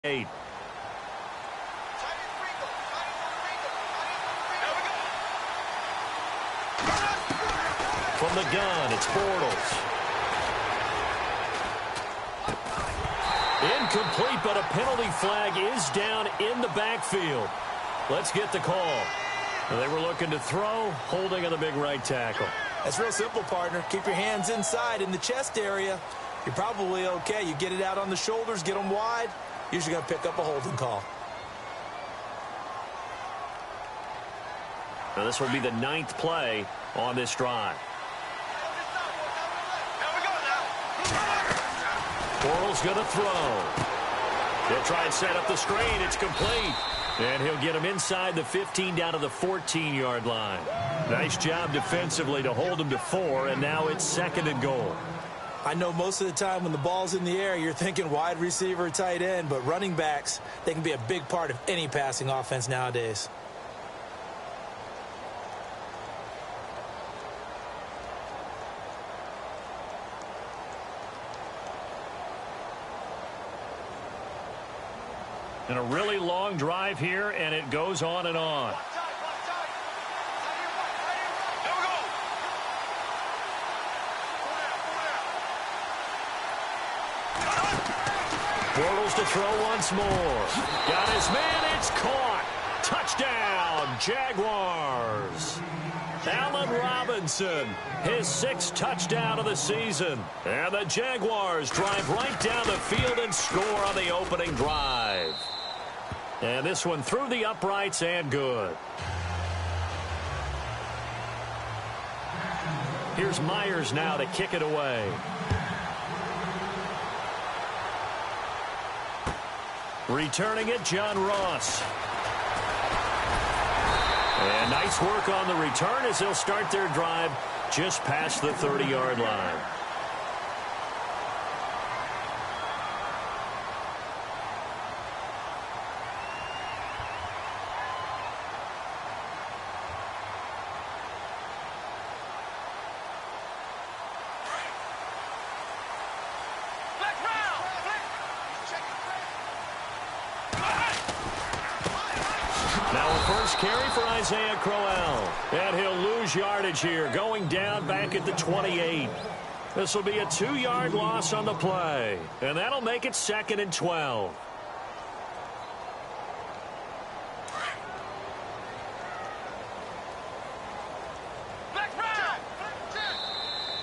8. From the gun, it's Bortles. Incomplete, but a penalty flag is down in the backfield. Let's get the call. They were looking to throw, holding on the big right tackle. That's real simple, partner. Keep your hands inside in the chest area. You're probably okay. You get it out on the shoulders, get them wide. Usually going to pick up a holding call. Now this will be the 9th play on this drive. Bortles going to throw. He'll try and set up the screen. It's complete. And he'll get him inside the 15 down to the 14-yard line. Nice job defensively to hold him to 4, and now it's 2nd and goal. I know most of the time when the ball's in the air, you're thinking wide receiver, tight end, but running backs, they can be a big part of any passing offense nowadays. And a really long drive here, and it goes on and on. Bortles to throw once more. Got his man, it's caught. Touchdown, Jaguars. Allen Robinson, his 6th touchdown of the season. And the Jaguars drive right down the field and score on the opening drive. And this one through the uprights and good. Here's Myers now to kick it away. Returning it, John Ross. And nice work on the return as they'll start their drive just past the 30-yard line. Carry for Isaiah Crowell. And he'll lose yardage here, going down back at the 28. This will be a 2-yard loss on the play. And that'll make it 2nd and 12.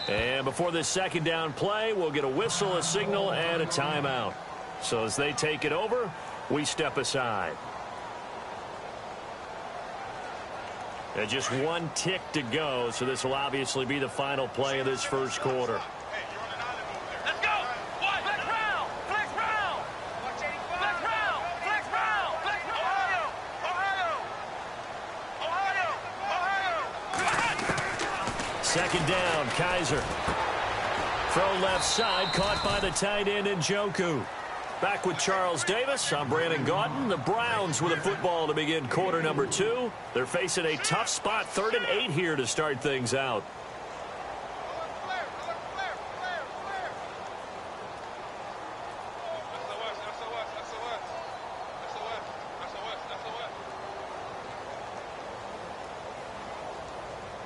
And before this 2nd down play, we'll get a whistle, a signal, and a timeout. So as they take it over, we step aside. And just 1 tick to go, so this will obviously be the final play of this first quarter. Let's go! Flex round! Flex round! Flex round! Flex round! Flex round! Ohio! 2nd down, Kaiser. Throw left side, caught by the tight end Njoku. Back with Charles Davis, I'm Brandon Gaudin. The Browns with a football to begin quarter number 2. They're facing a tough spot, 3rd and 8 here to start things out.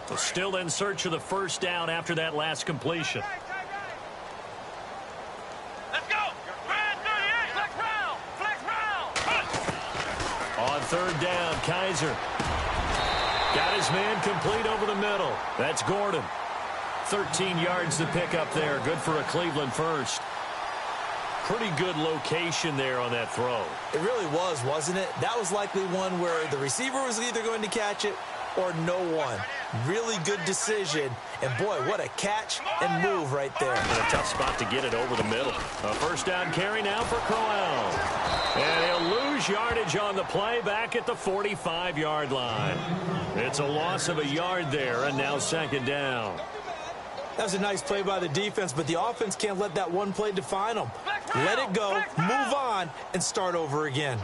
So still in search of the 1st down after that last completion. On 3rd down, Kaiser. Got his man complete over the middle. That's Gordon. 13 yards to pick up there. Good for a Cleveland first. Pretty good location there on that throw. It really was, wasn't it? That was likely one where the receiver was either going to catch it or no one. Really good decision. And, boy, what a catch and move right there. And a tough spot to get it over the middle. A 1st down carry now for Crowell. And he'll lose yardage on the play back at the 45-yard line. It's a loss of a yard there, and now 2nd down. That was a nice play by the defense, but the offense can't let that one play define them. Let it go, move on, and start over again.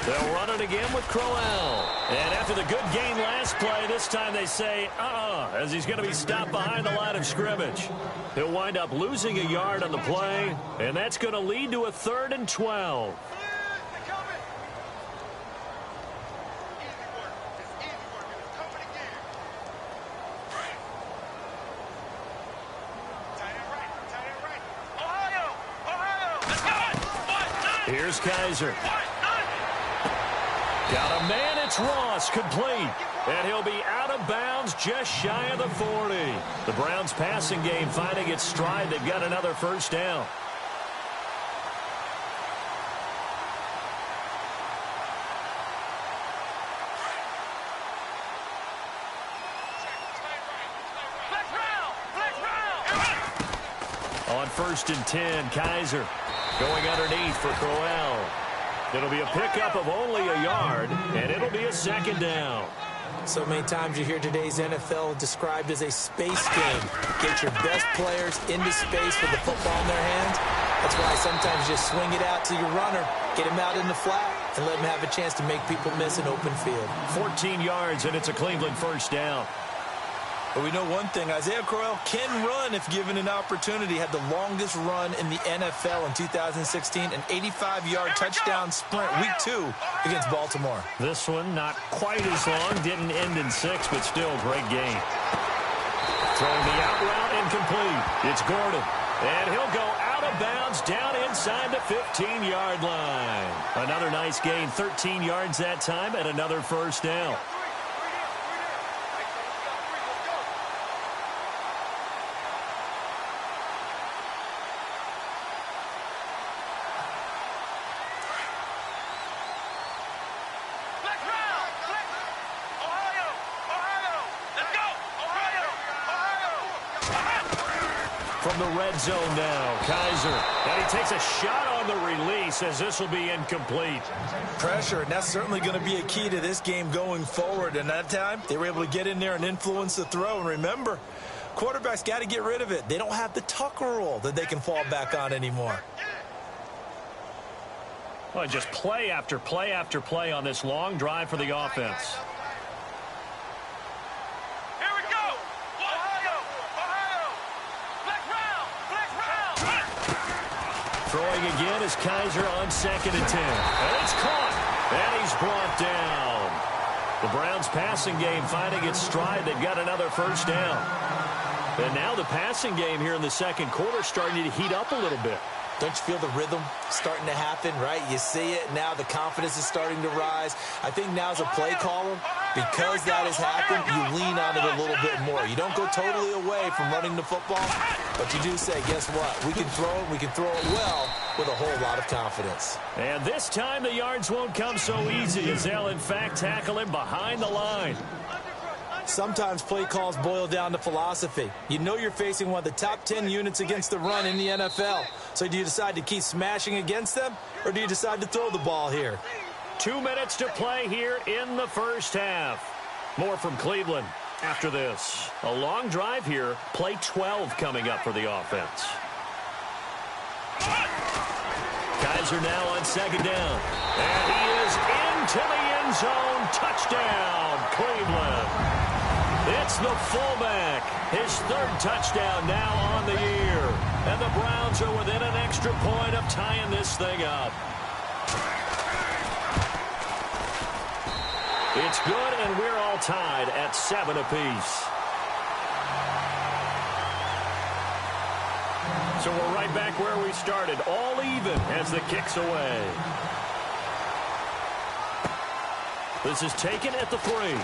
They'll run it again with Crowell. And after the good gain last play, this time they say, as he's going to be stopped behind the line of scrimmage. He'll wind up losing a yard on the play, and that's going to lead to a 3rd and 12. Here's Kaiser. Got a man, it's Ross, complete. And he'll be out of bounds just shy of the 40. The Browns passing game finding its stride. They've got another first down. On 1st and 10, Kaiser going underneath for Crowell. It'll be a pickup of only a yard, and it'll be a 2nd down. So many times you hear today's NFL described as a space game. Get your best players into space with the football in their hands. That's why sometimes you just swing it out to your runner, get him out in the flat, and let him have a chance to make people miss an open field. 14 yards, and it's a Cleveland first down. But we know one thing, Isaiah Crowell can run if given an opportunity. Had the longest run in the NFL in 2016, an 85-yard touchdown sprint, week 2 against Baltimore. This one not quite as long, didn't end in 6, but still great game. Throwing the out route incomplete. It's Gordon, and he'll go out of bounds down inside the 15-yard line. Another nice gain, 13 yards that time, and another first down. From the red zone now, Kaiser. And he takes a shot on the release as this will be incomplete. Pressure, and that's certainly going to be a key to this game going forward. And that time, they were able to get in there and influence the throw. And remember, quarterbacks got to get rid of it. They don't have the Tucker rule that they can fall back on anymore. Well, just play after play after play on this long drive for the offense. Throwing again is Kaiser on 2nd and 10. And it's caught. And he's brought down. The Browns passing game finding its stride. They've got another first down. And now the passing game here in the 2nd quarter starting to heat up a little bit. Don't you feel the rhythm starting to happen, right? You see it now. The confidence is starting to rise. I think now as a play caller, because that has happened, you lean on it a little bit more. You don't go totally away from running the football, but you do say, guess what? We can throw it. We can throw it well with a whole lot of confidence. And this time the yards won't come so easy as they'll, in fact, tackle him behind the line. Sometimes play calls boil down to philosophy. You know you're facing one of the top 10 units against the run in the NFL. So do you decide to keep smashing against them, or do you decide to throw the ball here? 2 minutes to play here in the first half. More from Cleveland after this. A long drive here. Play 12 coming up for the offense. Kaiser now on 2nd down. And he is into the end zone. Touchdown, Cleveland. It's the fullback. His 3rd touchdown now on the year. And the Browns are within an extra point of tying this thing up. It's good, and we're all tied at 7 apiece. So we're right back where we started, all even as the kick's away. This is taken at the 3.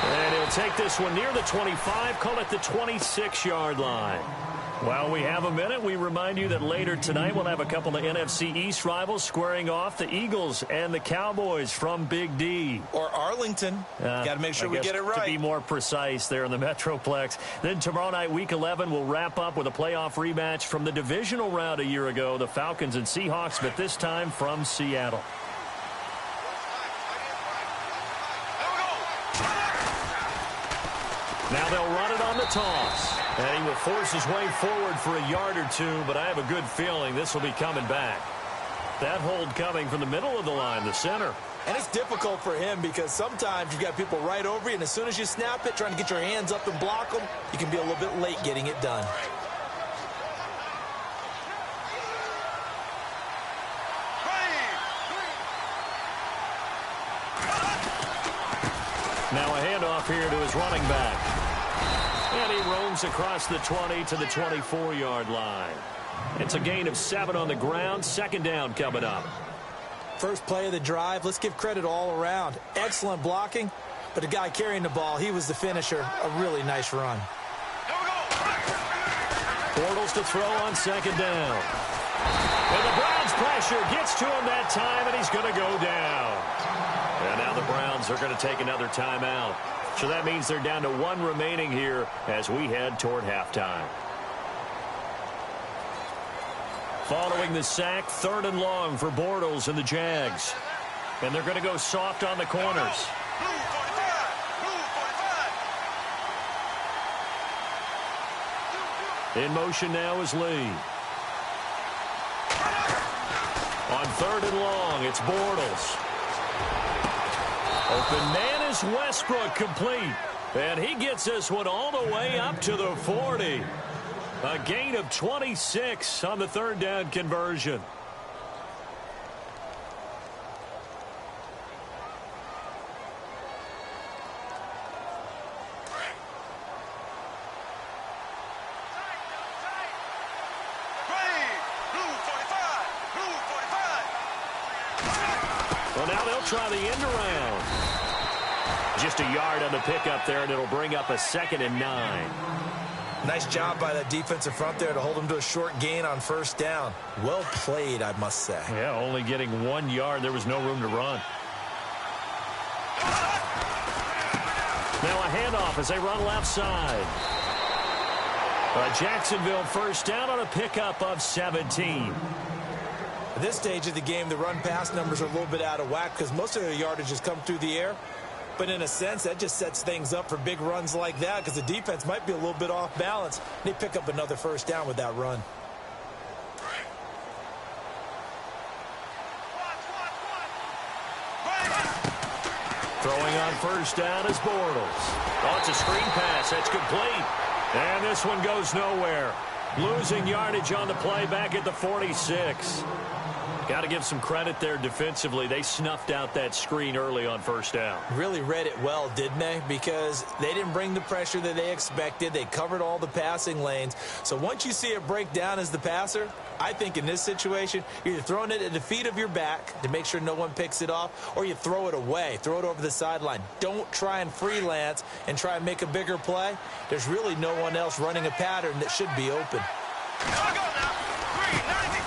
And he'll take this one near the 25, call it the 26-yard line. While we have a minute, we remind you that later tonight we'll have a couple of NFC East rivals squaring off, the Eagles and the Cowboys from Big D. Or Arlington. Got to make sure we get it right. To be more precise there in the Metroplex. Then tomorrow night, Week 11, we'll wrap up with a playoff rematch from the divisional round a year ago, the Falcons and Seahawks, but this time from Seattle. Now they'll run it on the toss. And he will force his way forward for a yard or two, but I have a good feeling this will be coming back. That hold coming from the middle of the line, the center. And it's difficult for him because sometimes you've got people right over you, and as soon as you snap it, trying to get your hands up and block them, you can be a little bit late getting it done. Now a handoff here to his running back. And he roams across the 20 to the 24-yard line. It's a gain of 7 on the ground. Second down coming up. First play of the drive, let's give credit all around. Excellent blocking, but the guy carrying the ball, he was the finisher. A really nice run. Bortles to throw on second down. And the Browns pressure gets to him that time, and he's going to go down. And now the Browns are going to take another timeout. So that means they're down to 1 remaining here as we head toward halftime. Following the sack, 3rd and long for Bortles and the Jags. And they're going to go soft on the corners. In motion now is Lee. On 3rd and long, it's Bortles. Open man is Westbrook, complete. And he gets this one all the way up to the 40. A gain of 26 on the 3rd down conversion. Well, now they'll try the end around. Just a yard on the pickup there, and it'll bring up a 2nd and 9. Nice job by that defensive front there to hold him to a short gain on 1st down. Well played, I must say. Yeah, only getting 1 yard. There was no room to run. Now a handoff as they run left side. Jacksonville 1st down on a pickup of 17. At this stage of the game, the run-pass numbers are a little bit out of whack because most of their yardage has come through the air. But in a sense, that just sets things up for big runs like that because the defense might be a little bit off balance. They pick up another 1st down with that run. Throwing on 1st down is Bortles. Oh, it's a screen pass. That's complete. And this one goes nowhere. Losing yardage on the play back at the 46. Got to give some credit there defensively. They snuffed out that screen early on 1st down. Really read it well, didn't they? Because they didn't bring the pressure that they expected. They covered all the passing lanes. So once you see it break down as the passer, I think in this situation, you're either throwing it at the feet of your back to make sure no one picks it off, or you throw it away, throw it over the sideline. Don't try and freelance and try and make a bigger play. There's really no one else running a pattern that should be open.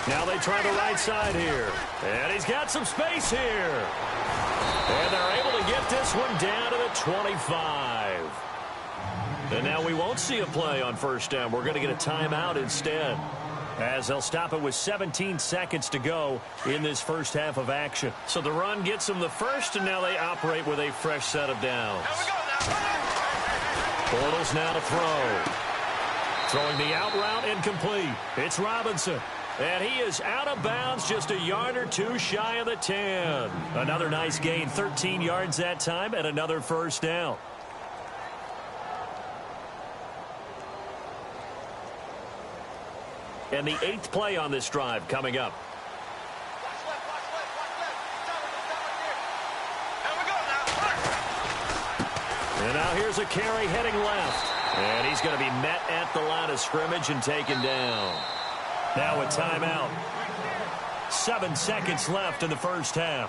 Now they try the right side here. And he's got some space here. And they're able to get this one down to the 25. And now we won't see a play on 1st down. We're going to get a timeout instead, as they'll stop it with 17 seconds to go in this first half of action. So the run gets them the first, and now they operate with a fresh set of downs. Bortles now to throw. Throwing the out route incomplete. It's Robinson. And he is out of bounds, just a yard or two shy of the 10. Another nice gain, 13 yards that time, and another 1st down. And the 8th play on this drive coming up. And now here's a carry heading left. And he's going to be met at the line of scrimmage and taken down. Now a timeout. 7 seconds left in the first half.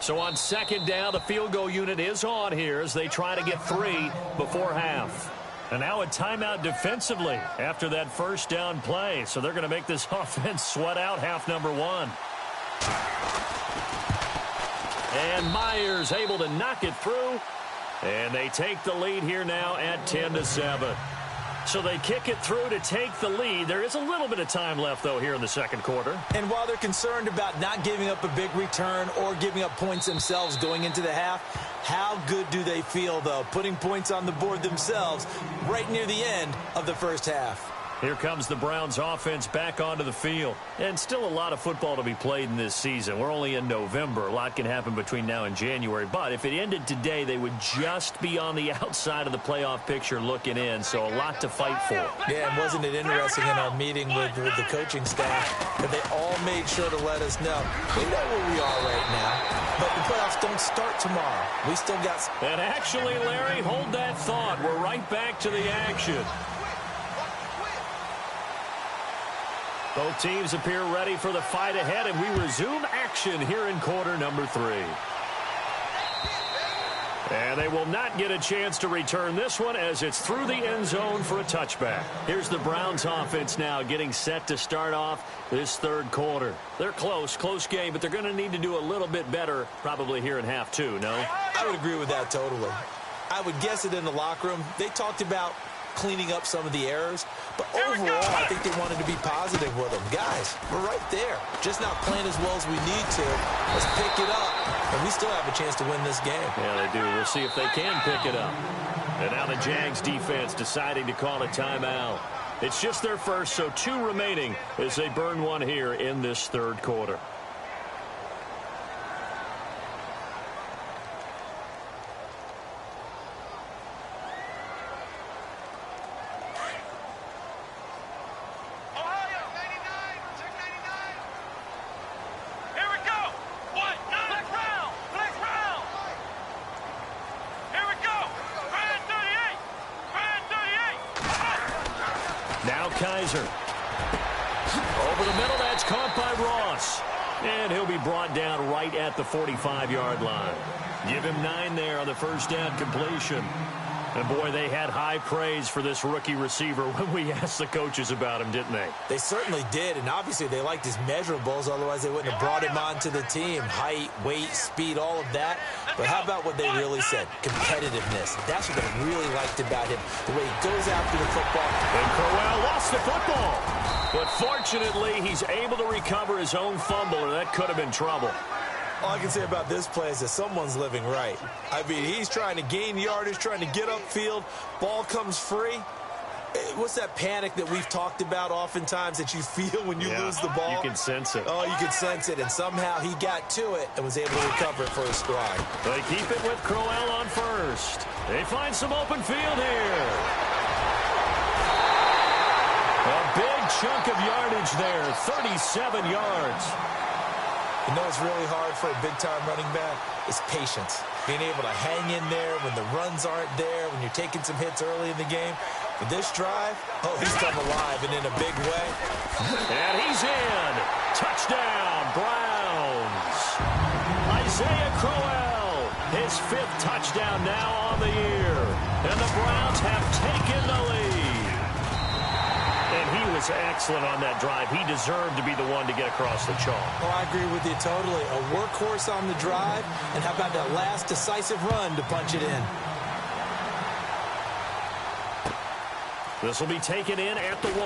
So on 2nd down, the field goal unit is on here as they try to get 3 before half. And now a timeout defensively after that 1st down play. So they're going to make this offense sweat out half number 1. And Myers able to knock it through. And they take the lead here now at 10-7. So they kick it through to take the lead. There is a little bit of time left, though, here in the second quarter. And while they're concerned about not giving up a big return or giving up points themselves going into the half, how good do they feel, though, putting points on the board themselves right near the end of the first half? Here comes the Browns offense back onto the field. And still a lot of football to be played in this season. We're only in November. A lot can happen between now and January. But if it ended today, they would just be on the outside of the playoff picture looking in. So a lot to fight for. Yeah, and wasn't it interesting in our meeting with the coaching staff that they all made sure to let us know. We know where we are right now, but the playoffs don't start tomorrow. We still got... And actually, Larry, hold that thought. We're right back to the action. Both teams appear ready for the fight ahead, and we resume action here in quarter number 3. And they will not get a chance to return this one as it's through the end zone for a touchback. Here's the Browns offense now getting set to start off this third quarter. They're close game, but they're going to need to do a little bit better probably here in half 2, no? I would agree with that totally. I would guess it in the locker room. They talked about cleaning up some of the errors, but overall I think they wanted to be positive with them. Guys, we're right there, just not playing as well as we need to. Let's pick it up, and we still have a chance to win this game. Yeah, they do. We'll see if they can pick it up. And now the Jags defense deciding to call a timeout. It's just their first, so 2 remaining as they burn one here in this third quarter. Kaiser. Over the middle, that's caught by Ross. And he'll be brought down right at the 45-yard line. Give him 9 there on the first down completion. And, boy, they had high praise for this rookie receiver when we asked the coaches about him, didn't they? They certainly did, and obviously they liked his measurables. Otherwise, they wouldn't have brought him onto the team. Height, weight, speed, all of that. But how about what they really said? Competitiveness. That's what they really liked about him, the way he goes after the football. And Crowell lost the football. But fortunately, he's able to recover his own fumble, or that could have been trouble. All I can say about this play is that someone's living right. I mean, he's trying to gain yardage, trying to get upfield. Ball comes free. What's that panic that we've talked about oftentimes that you feel when you lose the ball? You can sense it. Oh, you can sense it. And somehow he got to it and was able to recover it for a stride. They keep it with Crowell on first. They find some open field here. A big chunk of yardage there, 37 yards. You know what's really hard for a big-time running back? Is patience. Being able to hang in there when the runs aren't there, when you're taking some hits early in the game. For this drive, oh, he's come alive and in a big way. And he's in. Touchdown, Browns. Isaiah Crowell, his 5th touchdown now on the year. And the Browns have taken the lead. And he was excellent on that drive. He deserved to be the one to get across the chalk. Oh, I agree with you totally. A workhorse on the drive, and how about that last decisive run to punch it in? This will be taken in at the 1.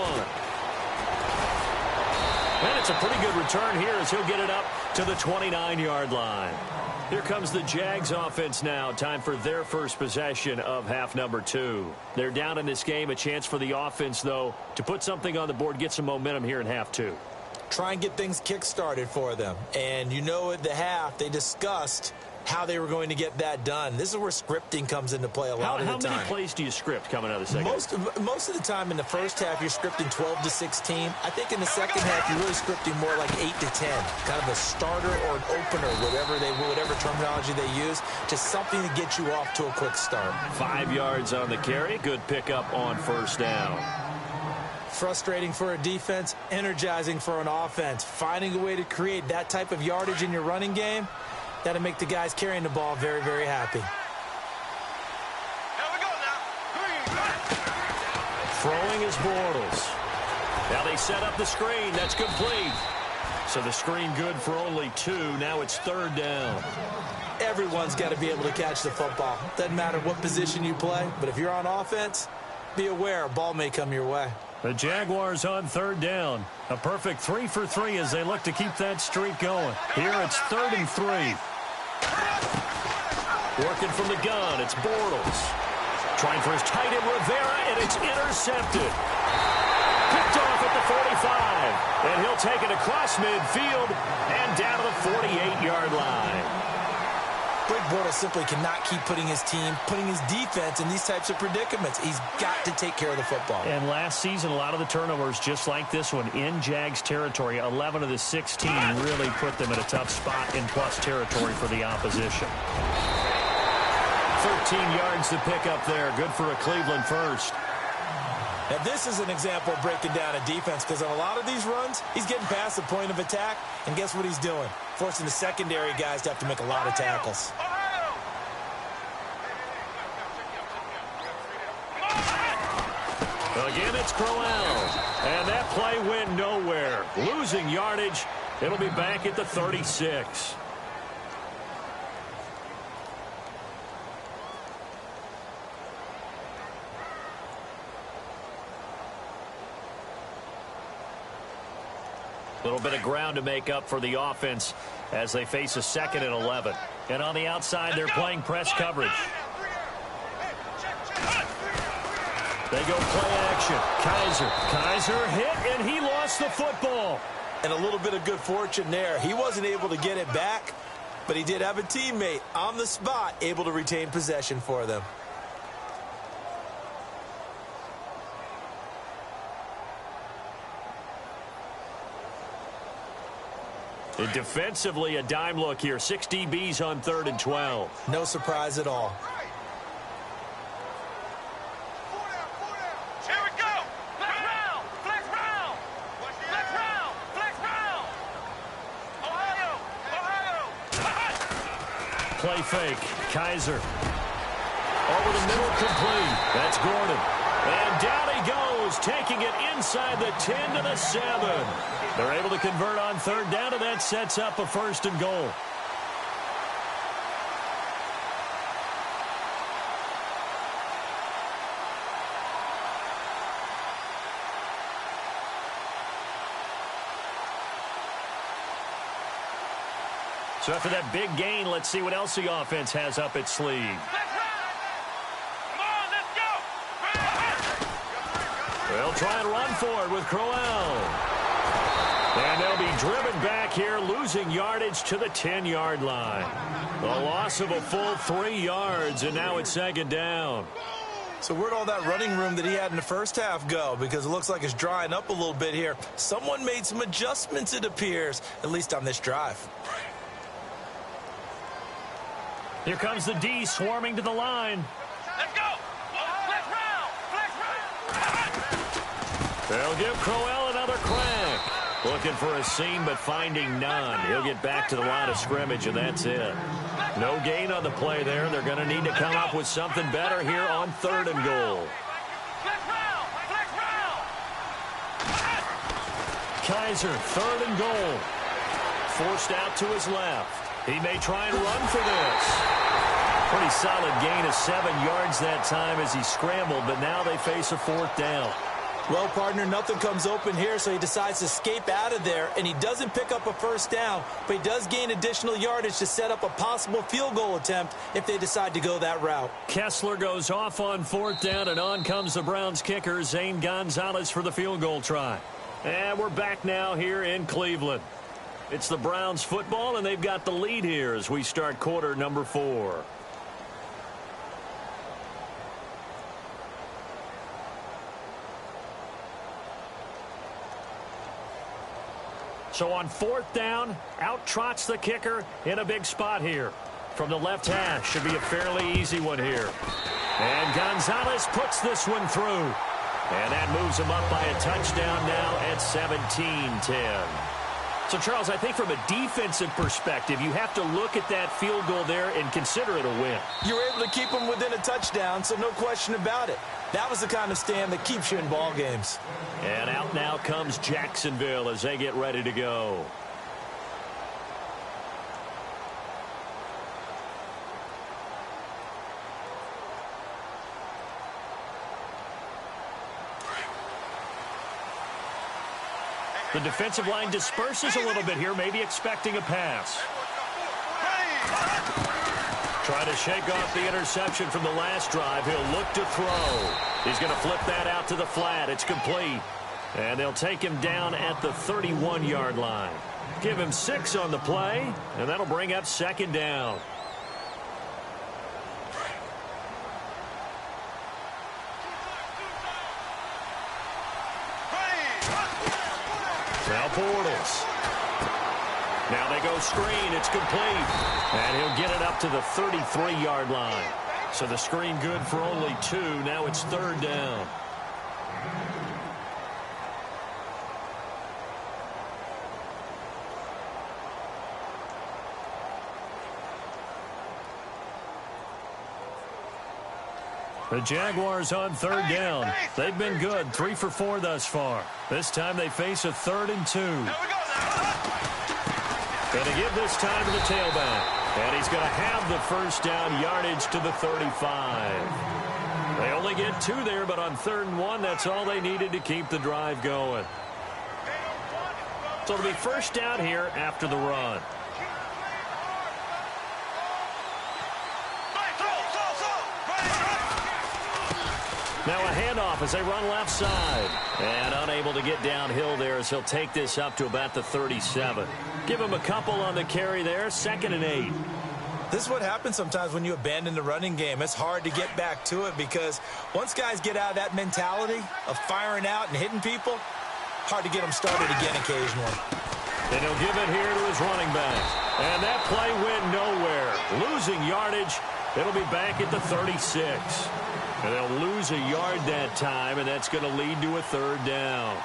And it's a pretty good return here as he'll get it up to the 29-yard line. Here comes the Jags offense now. Time for their first possession of half number 2. They're down in this game. A chance for the offense, though, to put something on the board, get some momentum here in half 2. Try and get things kick-started for them. And you know at the half, they discussed how they were going to get that done. This is where scripting comes into play a lot of the time. How many plays do you script coming out of the second? Most of the time in the first half, you're scripting 12 to 16. I think in the second half, you're really scripting more like 8 to 10. Kind of a starter or an opener, whatever terminology they use, just something to get you off to a quick start. 5 yards on the carry. Good pickup on first down. Frustrating for a defense, energizing for an offense. Finding a way to create that type of yardage in your running game, that'll make the guys carrying the ball very, very happy. Here we go now. Throwing is Bortles. Now they set up the screen. That's complete. So the screen good for only 2. Now it's 3rd down. Everyone's got to be able to catch the football. Doesn't matter what position you play, but if you're on offense, be aware, a ball may come your way. The Jaguars on third down. A perfect 3 for 3 as they look to keep that streak going. Here it's 3rd and 3. Working from the gun, it's Bortles. Trying for his tight end Rivera, and it's intercepted. Picked off at the 45. And he'll take it across midfield and down to the 48-yard line. Greg Bortles simply cannot keep putting his team, putting his defense in these types of predicaments. He's got to take care of the football. And last season, a lot of the turnovers, just like this one, in Jags territory, 11 of the 16 really put them in a tough spot in plus territory for the opposition. 13 yards to pick up there. Good for a Cleveland first. Now, this is an example of breaking down a defense because on a lot of these runs, he's getting past the point of attack, and guess what he's doing? Forcing the secondary guys to have to make a lot of tackles. Again, it's Crowell. And that play went nowhere. Losing yardage. It'll be back at the 36. A little bit of ground to make up for the offense as they face a 2nd and 11. And on the outside, they're playing press coverage. They go play action. Kaiser hit, and he lost the football. And a little bit of good fortune there. He wasn't able to get it back, but he did have a teammate on the spot able to retain possession for them. And defensively, a dime look here. 6 DBs on 3rd and 12. No surprise at all. Here we go. Flex round. Flex round. Flex round. Flex round. Ohio. Play fake. Kaiser. Over the middle, complete. That's Gordon. And down he goes, taking it inside the 10 to the 7. They're able to convert on 3rd down, and that sets up a 1st and goal. So after that big gain, let's see what else the offense has up its sleeve. Come on, let's go. They'll try and run for it with Crowell. And they'll be driven back here, losing yardage to the 10-yard line. The loss of a full 3 yards, and now it's 2nd down. So where'd all that running room that he had in the first half go? Because it looks like it's drying up a little bit here. Someone made some adjustments, it appears, at least on this drive. Here comes the D swarming to the line. Let's go. Flex round. Flex round. They'll give Crowell another crack. Looking for a seam, but finding none. He'll get back to the line of scrimmage, and that's it. No gain on the play there. They're going to need to come up with something better here on 3rd and goal. Flex round. Flex round. Kaiser, 3rd and goal. Forced out to his left. He may try and run for this. Pretty solid gain of 7 yards that time as he scrambled, but now they face a 4th down. Well, partner, nothing comes open here, so he decides to escape out of there, and he doesn't pick up a 1st down, but he does gain additional yardage to set up a possible field goal attempt if they decide to go that route. Kessler goes off on 4th down, and on comes the Browns kicker, Zane Gonzalez, for the field goal try. And we're back now here in Cleveland. It's the Browns football, and they've got the lead here as we start quarter number 4. So on 4th down, out trots the kicker in a big spot here. From the left hash, should be a fairly easy one here. And Gonzalez puts this one through. And that moves him up by a touchdown now at 17-10. So, Charles, I think from a defensive perspective, you have to look at that field goal there and consider it a win. You were able to keep him within a touchdown, so no question about it. That was the kind of stand that keeps you in ball games. And out now comes Jacksonville as they get ready to go. The defensive line disperses a little bit here, maybe expecting a pass. Trying to shake off the interception from the last drive. He'll look to throw. He's going to flip that out to the flat. It's complete. And they'll take him down at the 31-yard line. Give him 6 on the play, and that'll bring up second down. Now Bortles. Now they go screen. It's complete. And he'll get it up to the 33-yard line. So the screen good for only 2. Now it's third down. The Jaguars on third down. They've been good, 3 for 4 thus far. This time they face a 3rd and 2. Going to give this time to the tailback. And he's going to have the first down yardage to the 35. They only get 2 there, but on 3rd and 1, that's all they needed to keep the drive going. So it'll be first down here after the run. Now a handoff as they run left side. And unable to get downhill there as he'll take this up to about the 37. Give him a couple on the carry there. 2nd and 8. This is what happens sometimes when you abandon the running game. It's hard to get back to it because once guys get out of that mentality of firing out and hitting people, hard to get them started again occasionally. And he'll give it here to his running back. And that play went nowhere. Losing yardage. It'll be back at the 36. And they'll lose a yard that time, and that's going to lead to a 3rd down.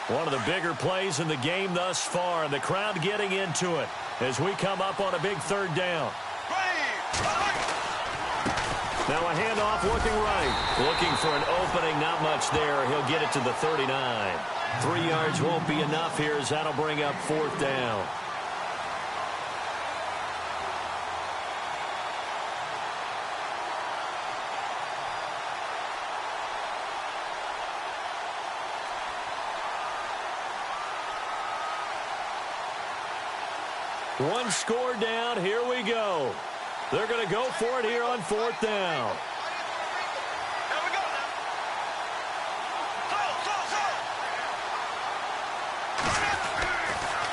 One of the bigger plays in the game thus far, and the crowd getting into it as we come up on a big 3rd down. Now a handoff looking right. Looking for an opening, not much there. He'll get it to the 39. 3 yards won't be enough here as that'll bring up 4th down. One score down. Here we go. They're going to go for it here on 4th down.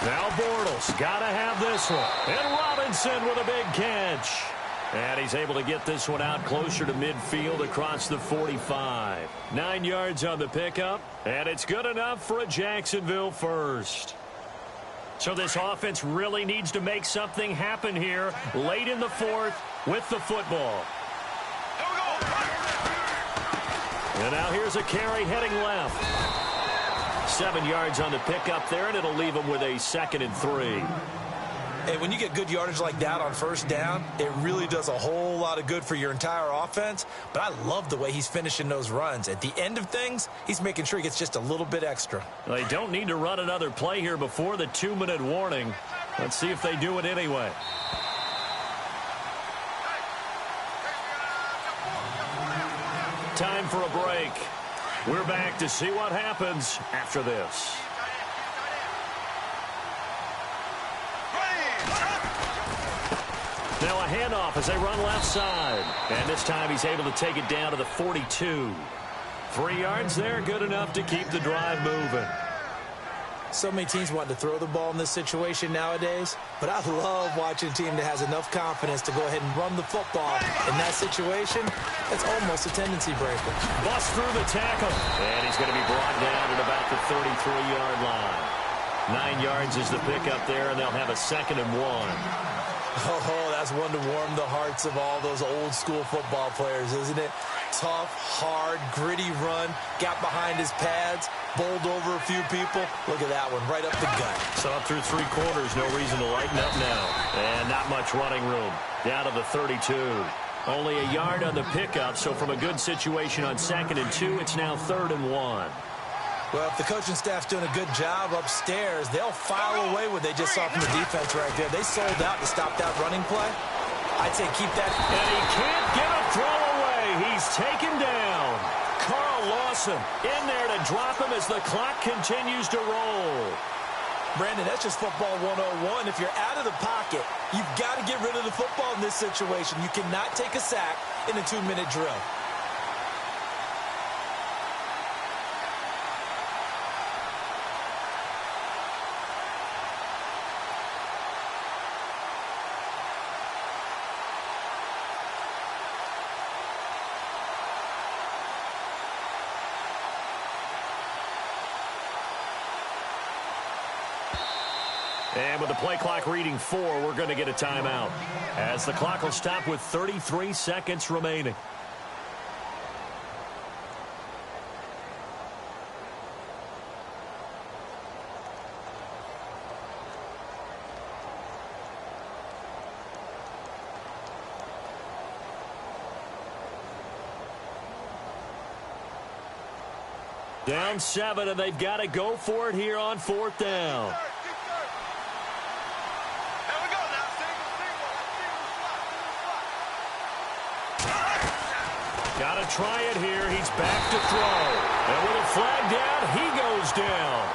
Now Bortles got to have this one. And Robinson with a big catch. And he's able to get this one out closer to midfield across the 45. 9 yards on the pickup. And it's good enough for a Jacksonville first. So this offense really needs to make something happen here late in the 4th with the football. And now here's a carry heading left. 7 yards on the pickup there, and it'll leave him with a 2nd and 3. And when you get good yardage like that on 1st down, it really does a whole lot of good for your entire offense. But I love the way he's finishing those runs. At the end of things, he's making sure he gets just a little bit extra. They don't need to run another play here before the 2-minute warning. Let's see if they do it anyway. Time for a break. We're back to see what happens after this. Now a handoff as they run left side. And this time he's able to take it down to the 42. 3 yards there, good enough to keep the drive moving. So many teams want to throw the ball in this situation nowadays, but I love watching a team that has enough confidence to go ahead and run the football. In that situation, it's almost a tendency breaker. Bust through the tackle. And he's going to be brought down at about the 33-yard line. 9 yards is the pickup there, and they'll have a 2nd and 1. Oh, That's one to warm the hearts of all those old-school football players, isn't it? Tough, hard, gritty run, got behind his pads, bowled over a few people. Look at that one, right up the gut. So up through 3 quarters, no reason to lighten up now. And not much running room. Down to the 32. Only a yard on the pickup, so from a good situation on 2nd and 2, it's now 3rd and 1. Well, if the coaching staff's doing a good job upstairs, they'll file away what they just saw from the defense right there. They sold out to stop that running play. I'd say keep that. And he can't get a throw away. He's taken down. Carl Lawson in there to drop him as the clock continues to roll. Brandon, that's just football 101. If you're out of the pocket, you've got to get rid of the football in this situation. You cannot take a sack in a 2-minute drill. And with the play clock reading 4, we're going to get a timeout, as the clock will stop with 33 seconds remaining. Down 7, and they've got to go for it here on 4th down. Got to try it here. He's back to throw. And with a flag down, he goes down.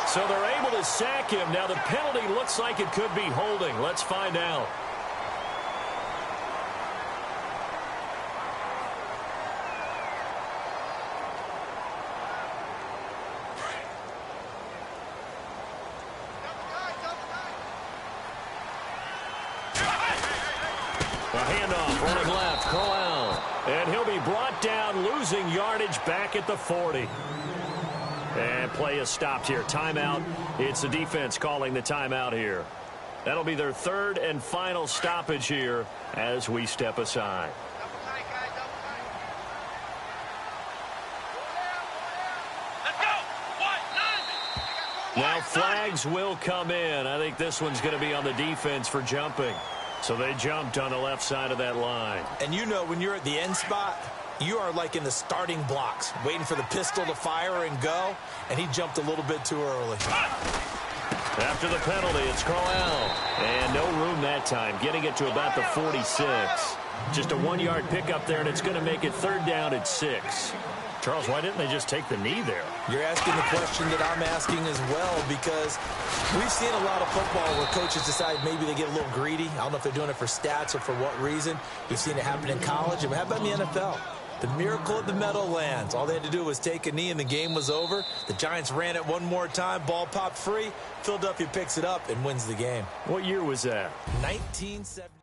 So they're able to sack him. Now the penalty looks like it could be holding. Let's find out. A handoff running left. Corral. And he'll be brought down, losing yardage back at the 40. And play is stopped here. Timeout. It's the defense calling the timeout here. That'll be their 3rd and final stoppage here as we step aside. Now flags will come in. I think this one's going to be on the defense for jumping. So they jumped on the left side of that line. And you know, when you're at the end spot, you are like in the starting blocks, waiting for the pistol to fire and go, and he jumped a little bit too early. After the penalty, it's Corral. And no room that time, getting it to about the 46. Just a 1-yard pickup there, and it's going to make it 3rd down at 6. Charles, why didn't they just take the knee there? You're asking the question that I'm asking as well, because we've seen a lot of football where coaches decide maybe they get a little greedy. I don't know if they're doing it for stats or for what reason. We've seen it happen in college. And how about in the NFL? The miracle of the Meadowlands. All they had to do was take a knee and the game was over. The Giants ran it one more time. Ball popped free. Philadelphia picks it up and wins the game. What year was that? 1970.